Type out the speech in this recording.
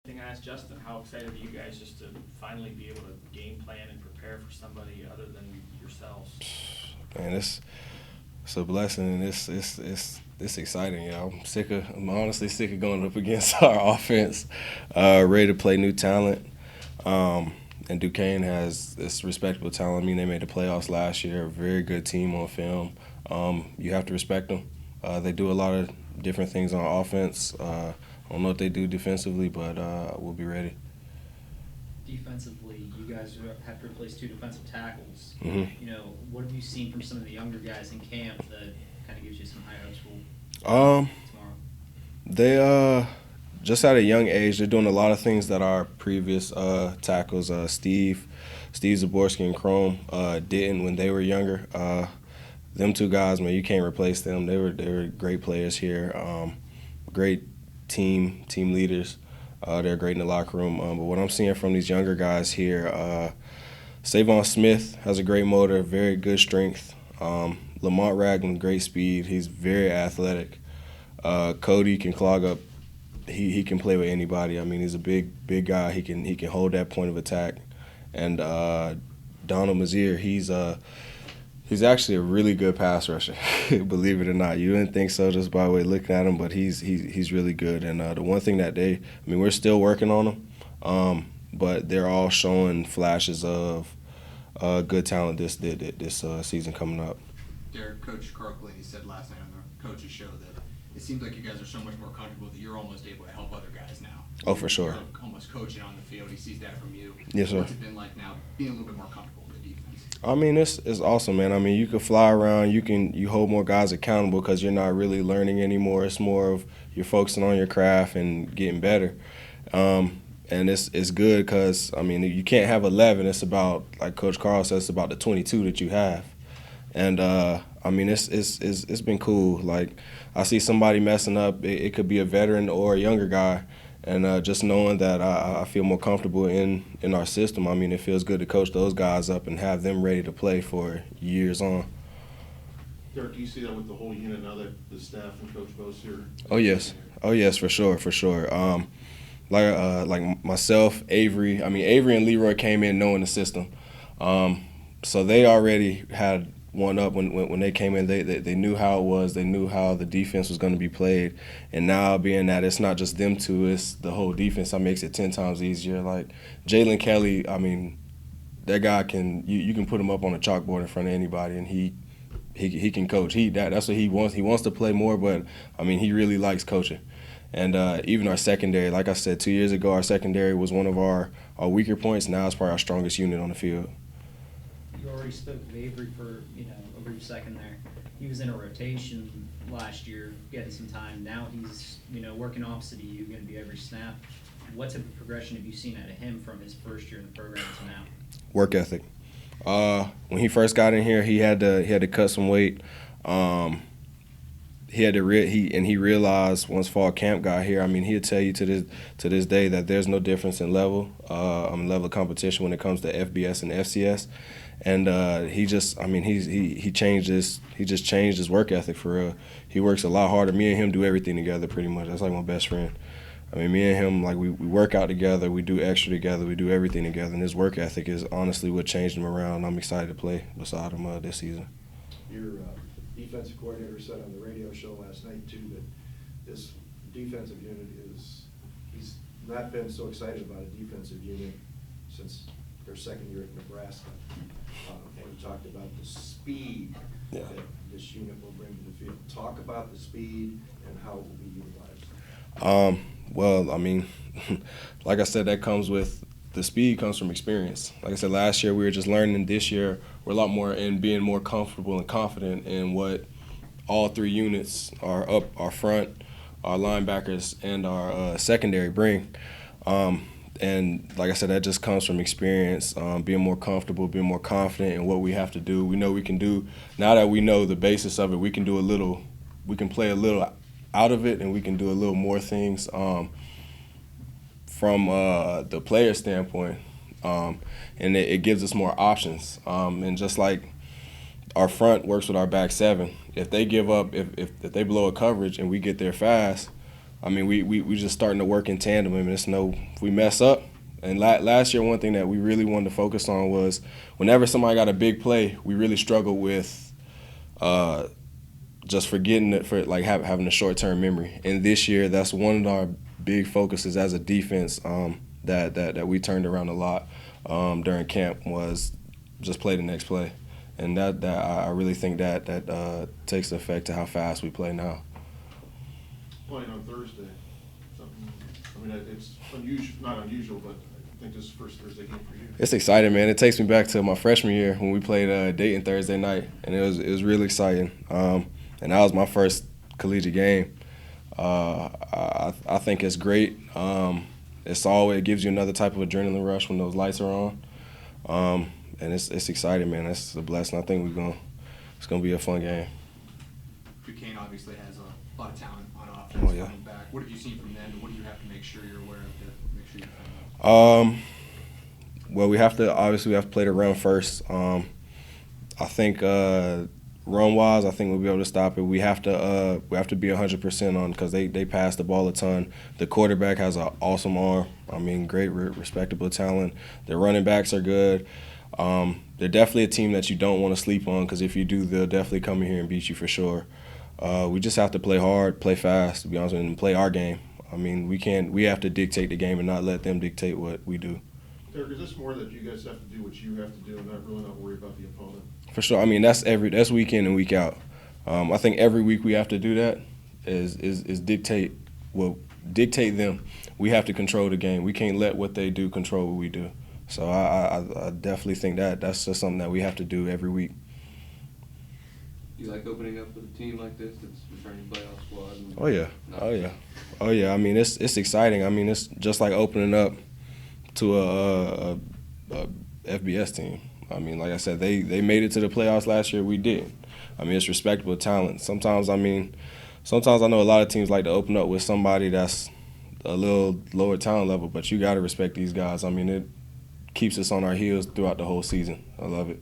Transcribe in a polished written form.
thing I asked Justin, how excited are you guys just to finally be able to game plan and prepare for somebody other than yourselves? Man, it's a blessing, and it's exciting. I'm honestly sick of going up against our offense, ready to play new talent. And Duquesne has this respectable talent. I mean, they made the playoffs last year. A very good team on film. You have to respect them. They do a lot of different things on offense. I don't know what they do defensively, but we'll be ready. Defensively, you guys have to replace 2 defensive tackles. Mm-hmm. What have you seen from some of the younger guys in camp that kind of gives you some high hopes for Um, tomorrow? they just at a young age, they're doing a lot of things that our previous tackles, Steve Zaborski and Chrome, didn't when they were younger. Them 2 guys, man, you can't replace them. They were great players here, great team leaders. They're great in the locker room. But what I'm seeing from these younger guys here, Savon Smith has a great motor, very good strength. Lamont Ragland, great speed. He's very athletic. Cody can clog up. He can play with anybody. I mean, he's a big guy. He can hold that point of attack. And Donald Mazier, he's actually a really good pass rusher. Believe it or not, you wouldn't think so just by the way looking at him, but he's really good. And the one thing that we're still working on them, but they're all showing flashes of good talent this season coming up. Derek, Coach Kirkley, he said last night on the coaches show that it seems like you guys are so much more comfortable that you're almost able to help other guys now. Oh, for sure. You're almost coaching on the field. He sees that from you. Yes, sir. What's it been like now being a little bit more comfortable with the defense? I mean, it's awesome, man. I mean, you can fly around. You hold more guys accountable because you're not really learning anymore. It's more of you're focusing on your craft and getting better. And it's good because, I mean, you can't have 11. It's about, like Coach Carl says, it's about the 22 that you have. And, I mean, it's been cool. Like, I see somebody messing up. It could be a veteran or a younger guy. And just knowing that I feel more comfortable in our system, I mean, it feels good to coach those guys up and have them ready to play for years on. Derek, do you see that with the whole unit now that the staff and Coach Bose here? Oh, yes, for sure. Like myself, Avery. I mean, Avery and Leroy came in knowing the system, so they already had one up when they came in. They knew how it was. They knew how the defense was going to be played, and now being that it's not just them 2, it's the whole defense. That makes it 10 times easier. Like Jalen Kelly, I mean, that guy you can put him up on a chalkboard in front of anybody, and he can coach. That's what he wants. He wants to play more, but I mean, he really likes coaching. And even our secondary, like I said, 2 years ago, our secondary was one of our weaker points. Now it's probably our strongest unit on the field. You already spoke of Avery for a brief second there. He was in a rotation last year, getting some time. Now he's working opposite of you, going to be every snap. What type of progression have you seen out of him from his first year in the program to now? Work ethic. When he first got in here, he had to cut some weight. He realized once fall camp got here. I mean, he'll tell you to this day that there's no difference in level of competition when it comes to FBS and FCS. And he changed his work ethic for real. He works a lot harder. Me and him do everything together pretty much. That's like my best friend. I mean, me and him, like, we work out together, we do extra together, we do everything together, and his work ethic is honestly what changed him around. I'm excited to play beside him this season. Your defensive coordinator said on the radio show last night, too, that this defensive unit he's not been so excited about a defensive unit since their second year at Nebraska. And he talked about the speed that this unit will bring to the field. Talk about the speed and how it will be utilized. Well, I mean, like I said, the speed comes from experience. Like I said, last year we were just learning. This year we're a lot more in being more comfortable and confident in what all 3 units, our front, our linebackers, and our secondary bring. And like I said, that just comes from experience, being more comfortable, being more confident in what we have to do. We know we can do, now that we know the basis of it, we can play a little out of it, and we can do a little more things from the player standpoint, and it gives us more options. And just like our front works with our back 7, if they give up, if they blow a coverage and we get there fast, I mean, we just starting to work in tandem. I mean, if we mess up. And last year, one thing that we really wanted to focus on was whenever somebody got a big play, we really struggled with just forgetting it for like having a short-term memory. And this year, that's one of our big focuses as a defense that we turned around a lot during camp was just play the next play. And that I really think that takes effect to how fast we play now. Playing on Thursday, something, I mean, it's not unusual, but I think this is the first Thursday game for you. It's exciting, man. It takes me back to my freshman year when we played Dayton Thursday night, and it was really exciting. And that was my first collegiate game. I think it's great. It gives you another type of adrenaline rush when those lights are on. And it's exciting, man. That's a blessing. I think it's gonna be a fun game. Duquesne obviously has a lot of talent on offense. Oh, yeah. Coming back. What have you seen from them, and what do you have to make sure you're aware of to make sure you defend them? Well, we have to play the run first. I think run-wise, I think we'll be able to stop it. We have to be 100% on because they pass the ball a ton. The quarterback has an awesome arm. I mean, great, respectable talent. The running backs are good. They're definitely a team that you don't want to sleep on because if you do, they'll definitely come in here and beat you for sure. We just have to play hard, play fast, to be honest with you, and play our game. I mean, we have to dictate the game and not let them dictate what we do. Derek, is this more that you guys have to do what you have to do and not worry about the opponent? For sure. I mean, that's week in and week out. I think every week we have to do that is dictate them. We have to control the game. We can't let what they do control what we do. So I definitely think that's just something that we have to do every week. Do you like opening up with a team like this that's returning playoff squad? Oh yeah. I mean, it's exciting. I mean, it's just like opening up to a FBS team. I mean, like I said, they made it to the playoffs last year. We did. I mean, it's respectable talent. Sometimes I know a lot of teams like to open up with somebody that's a little lower talent level, but you got to respect these guys. I mean, it keeps us on our heels throughout the whole season. I love it.